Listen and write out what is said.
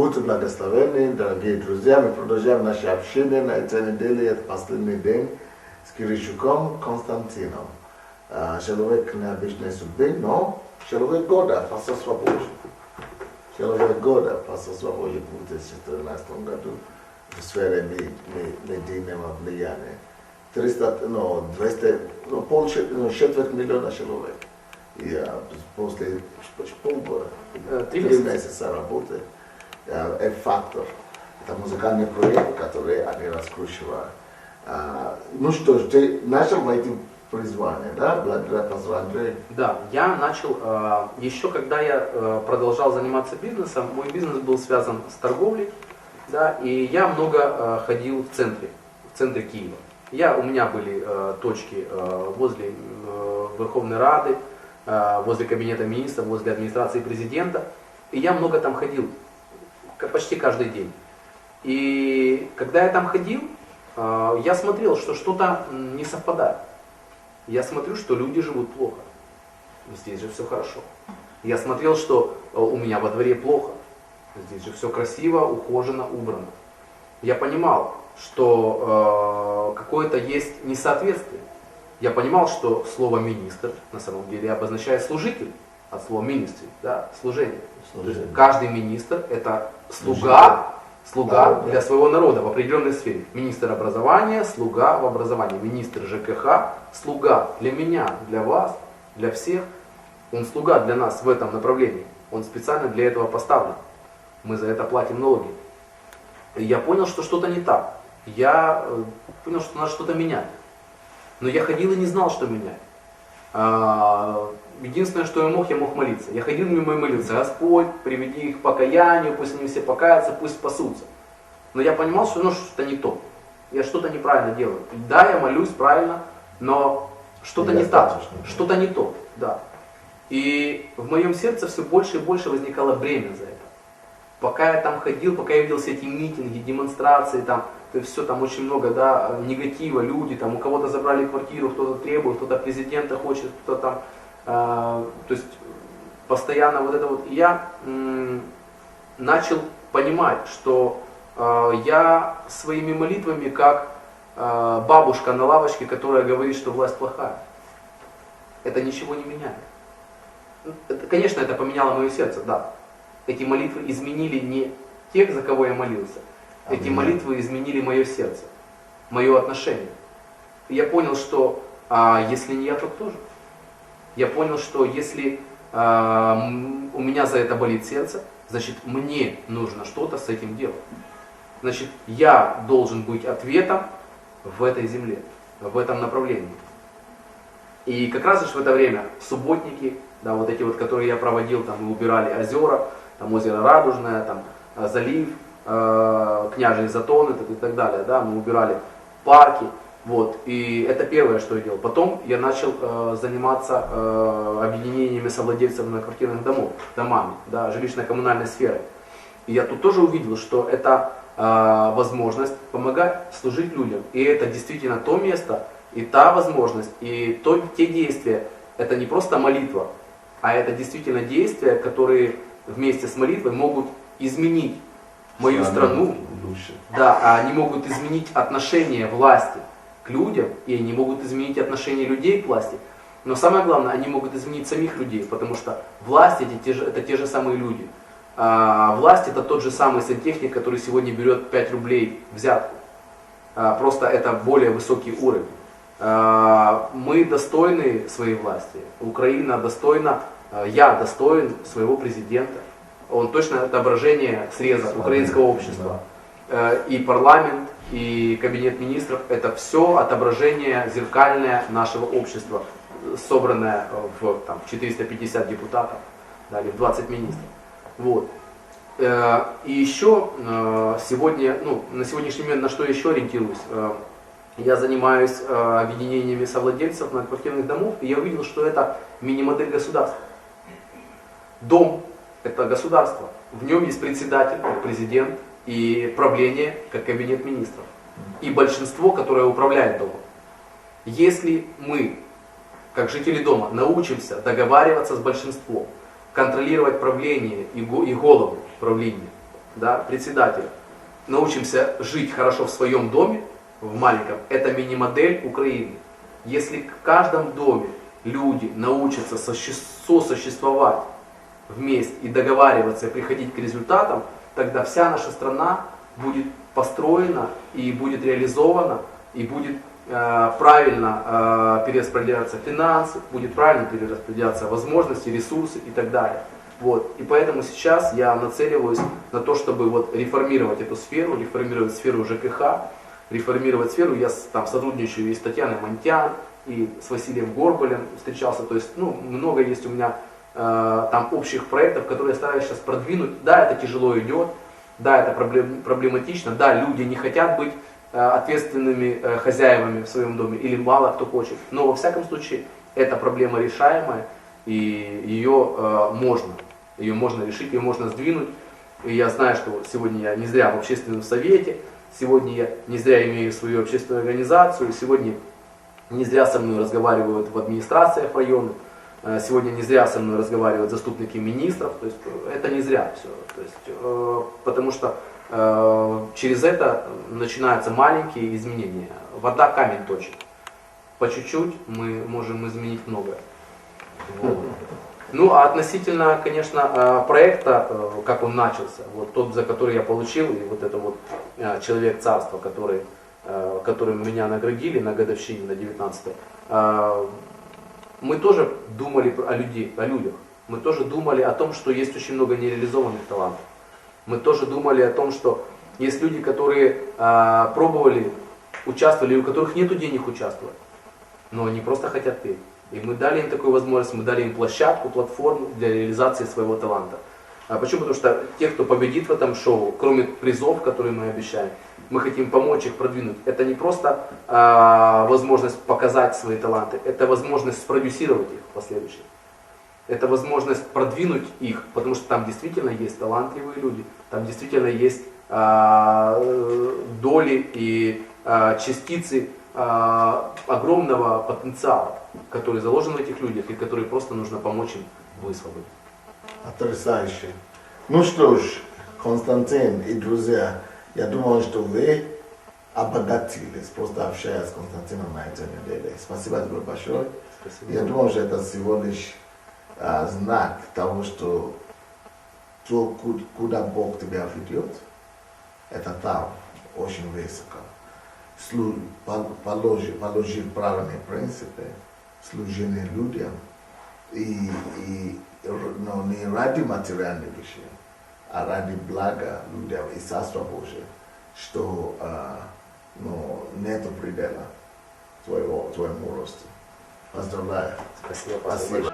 Будьте благословенны, дорогие друзья. Мы продолжаем наше общение на этой неделе. Это последний день с Киричуком Константином. Человек необычной судьбы, но человек года по свободе. Человек года по свободе в 2014 году в сфере медийного влияния. 300, ну, 200, ну, четверть миллиона человек. И после полгода, 3 месяца работы, F-Factor, это музыкальный проект, который они раскручивают. Ну что ж, ты начал найти призвание, да, благодаря пастору Андрею? Да, я начал, еще когда я продолжал заниматься бизнесом, мой бизнес был связан с торговлей, да, и я много ходил в центре Киева. У меня были точки возле Верховной Рады, возле кабинета министров, возле администрации президента, и я много там ходил, почти каждый день. И когда я там ходил, я смотрел, что что-то не совпадает. Я смотрю, что люди живут плохо. Здесь же все хорошо. Я смотрел, что у меня во дворе плохо. Здесь же все красиво, ухожено, убрано. Я понимал, что какое-то есть несоответствие. Я понимал, что слово «министр» на самом деле обозначает «служитель», от слова «министри», да, служение. То есть каждый министр – это слуга для своего народа в определенной сфере. Министр образования, слуга в образовании. Министр ЖКХ, слуга для меня, для вас, для всех. Он слуга для нас в этом направлении. Он специально для этого поставлен. Мы за это платим налоги. И я понял, что что-то не так. Я понял, что надо что-то менять. Но я ходил и не знал, что менять. Единственное, что я мог молиться. Я ходил мимо и молился: Господь, приведи их к покаянию, пусть они все покаятся, пусть спасутся. Но я понимал, что что-то не то. Я что-то неправильно делаю. Да, я молюсь правильно, но что-то не так, что-то не то. Да. И в моем сердце все больше и больше возникало бремя за это. Пока я там ходил, пока я видел все эти митинги, демонстрации, там, все там очень много, да, негатива, люди, там, у кого-то забрали квартиру, кто-то требует, кто-то президента хочет, кто-то там, то есть постоянно вот это вот. И я начал понимать, что я своими молитвами как бабушка на лавочке, которая говорит, что власть плохая. Это ничего не меняет. Конечно, это поменяло мое сердце, да. Эти молитвы изменили не тех, за кого я молился. Эти молитвы изменили мое сердце, мое отношение. И я понял, что если не я, то кто же? Я понял, что если у меня за это болит сердце, значит мне нужно что-то с этим делать. Значит, я должен быть ответом в этой земле, в этом направлении. И как раз в это время субботники, да, вот эти вот, которые я проводил, там мы убирали озера, там озеро Радужное, там залив, Княжий Затон и так далее, да, мы убирали парки, вот, и это первое, что я делал. Потом я начал заниматься объединениями совладельцев многоквартирных домами, да, жилищно-коммунальной сферой. И я тут тоже увидел, что это возможность помогать, служить людям, и это действительно то место, и та возможность, и те действия, это не просто молитва, а это действительно действия, которые вместе с молитвой могут изменить мою страну, да, они могут изменить отношение власти к людям, и они могут изменить отношение людей к власти. Но самое главное, они могут изменить самих людей, потому что власть это те же самые люди. Власть это тот же самый сантехник, который сегодня берет 5 рублей взятку. Просто это более высокий уровень. Мы достойны своей власти. Украина достойна, я достоин своего президента. Он точно отображение среза украинского общества. И парламент, и кабинет министров – это все отображение зеркальное нашего общества, собранное в 450 депутатов, да, или в 20 министров. Вот. И еще сегодня, на сегодняшний момент на что я еще ориентируюсь? Я занимаюсь объединениями совладельцев многоквартирных домов, и я увидел, что это мини-модель государства. Дом – это государство. В нем есть председатель, как президент, и правление, как кабинет министров. И большинство, которое управляет домом. Если мы, как жители дома, научимся договариваться с большинством, контролировать правление и голову правления, да, председателя, научимся жить хорошо в своем доме, в маленьком, это мини-модель Украины. Если в каждом доме люди научатся сосуществовать вместе и договариваться, и приходить к результатам, тогда вся наша страна будет построена и будет реализована, и будет правильно перераспределяться финансы, будет правильно перераспределяться возможности, ресурсы и так далее. Вот. И поэтому сейчас я нацеливаюсь на то, чтобы вот реформировать эту сферу, реформировать сферу ЖКХ, реформировать сферу. Я там сотрудничаю и с Татьяной Монтян, и с Василием Горбалем встречался. То есть, ну, много есть у меня там общих проектов, которые я стараюсь сейчас продвинуть. Да, это тяжело идет, да, это проблематично, да, люди не хотят быть ответственными хозяевами в своем доме, или мало кто хочет. Но во всяком случае, эта проблема решаемая, и ее можно решить, ее можно сдвинуть. И я знаю, что сегодня я не зря в общественном совете, сегодня я не зря имею свою общественную организацию, сегодня не зря со мной разговаривают в администрациях районов, сегодня не зря со мной разговаривают заступники министров, то есть это не зря все, то есть, потому что через это начинаются маленькие изменения. Вода камень точит. По чуть-чуть мы можем изменить многое. Вот. Ну, а относительно, конечно, проекта, как он начался, вот тот, за который я получил, и вот это вот человек царства, которым меня наградили на годовщине, на 19-й, мы тоже думали о людях. Мы тоже думали о том, что есть очень много нереализованных талантов. Мы тоже думали о том, что есть люди, которые пробовали, участвовали, у которых нет денег участвовать, но они просто хотят петь. И мы дали им такую возможность, мы дали им площадку, платформу для реализации своего таланта. Почему? Потому что те, кто победит в этом шоу, кроме призов, которые мы обещаем, мы хотим помочь их продвинуть. Это не просто возможность показать свои таланты, это возможность спродюсировать их в последующем. Это возможность продвинуть их, потому что там действительно есть талантливые люди, там действительно есть доли и частицы огромного потенциала, который заложен в этих людях и который просто нужно помочь им высвободить. Потрясающе. Ну что ж, Константин и друзья, я думаю, что вы обогатились, просто общаясь с Константином на этой неделе. Спасибо тебе большое. Спасибо. Я думаю, что это всего лишь знак того, что то, куда Бог тебя ведет, это там, очень высоко. Положив правильные принципы, служение людям, но не ради материальных вещей, а ради блага людям и Царства Божия, что нет предела твоему росту. Поздравляю. Спасибо. Спасибо.